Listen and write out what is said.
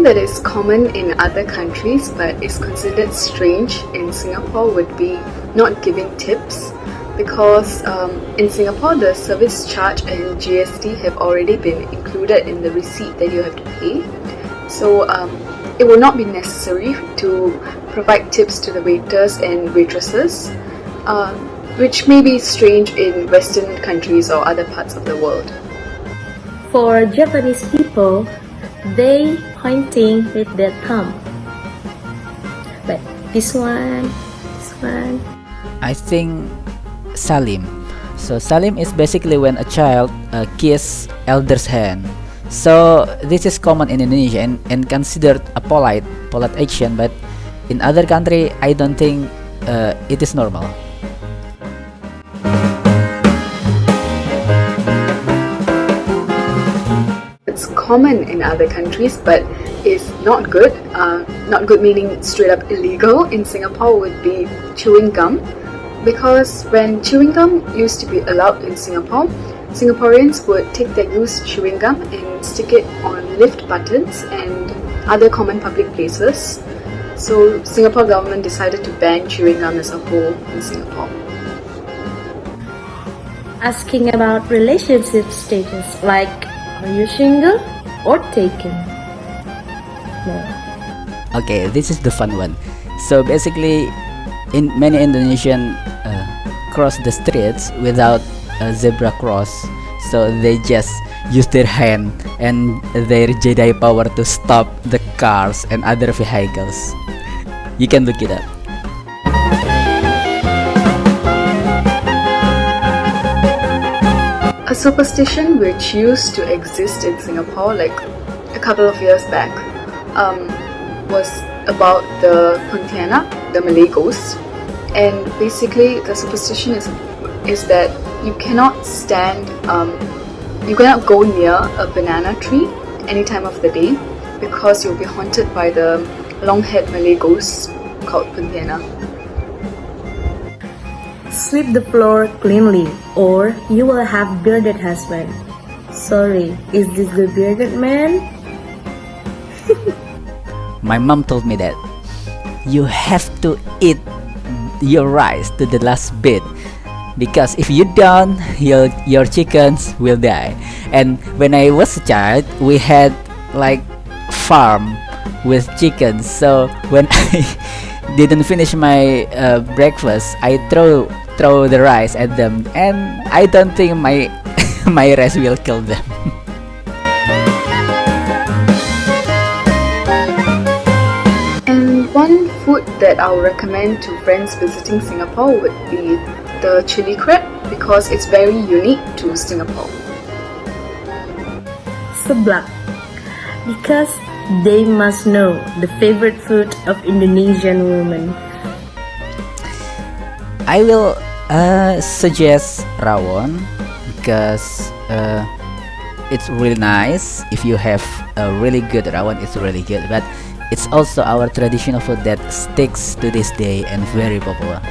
that is common in other countries but is considered strange in Singapore would be not giving tips, because in Singapore the service charge and GST have already been included in the receipt that you have to pay. So it will not be necessary to provide tips to the waiters and waitresses, which may be strange in Western countries or other parts of the world. For Japanese people, they pointing with their thumb. But this one. I think salim. So salim is basically when a child kiss elder's hand. So this is common in Indonesia and considered a polite action, but in other country I don't think it is normal. It's common in other countries but is not good. Not good meaning straight up illegal in Singapore would be chewing gum, because when chewing gum used to be allowed in Singapore, Singaporeans would take their used chewing gum and stick it on lift buttons and other common public places. So Singapore government decided to ban chewing gum as a whole in Singapore. Asking about relationship status, like are you single or taken? No. Okay, this is the fun one. So basically, in many Indonesian cross the streets without a zebra cross, so they just use their hand and their Jedi power to stop the cars and other vehicles. You can look it up. A superstition which used to exist in Singapore like a couple of years back was about the Pontianak, the Malay ghost. And basically the superstition is that you cannot go near a banana tree any time of the day, because you'll be haunted by the long-haired Malay ghost called Pontianak. Sweep the floor cleanly, or you will have bearded husband. Sorry, is this the bearded man? My mom told me that you have to eat your rice to the last bit, because if you don't, your chickens will die. And when I was a child, we had like farm with chickens, so when I didn't finish my breakfast, I throw the rice at them, and I don't think my my rice will kill them. And one food that I'll recommend to friends visiting Singapore would be the chili crab, because it's very unique to Singapore. Seblak, because they must know the favorite food of Indonesian women. I will suggest rawon, because it's really nice. If you have a really good rawon, it's really good. But it's also our traditional food that sticks to this day and very popular.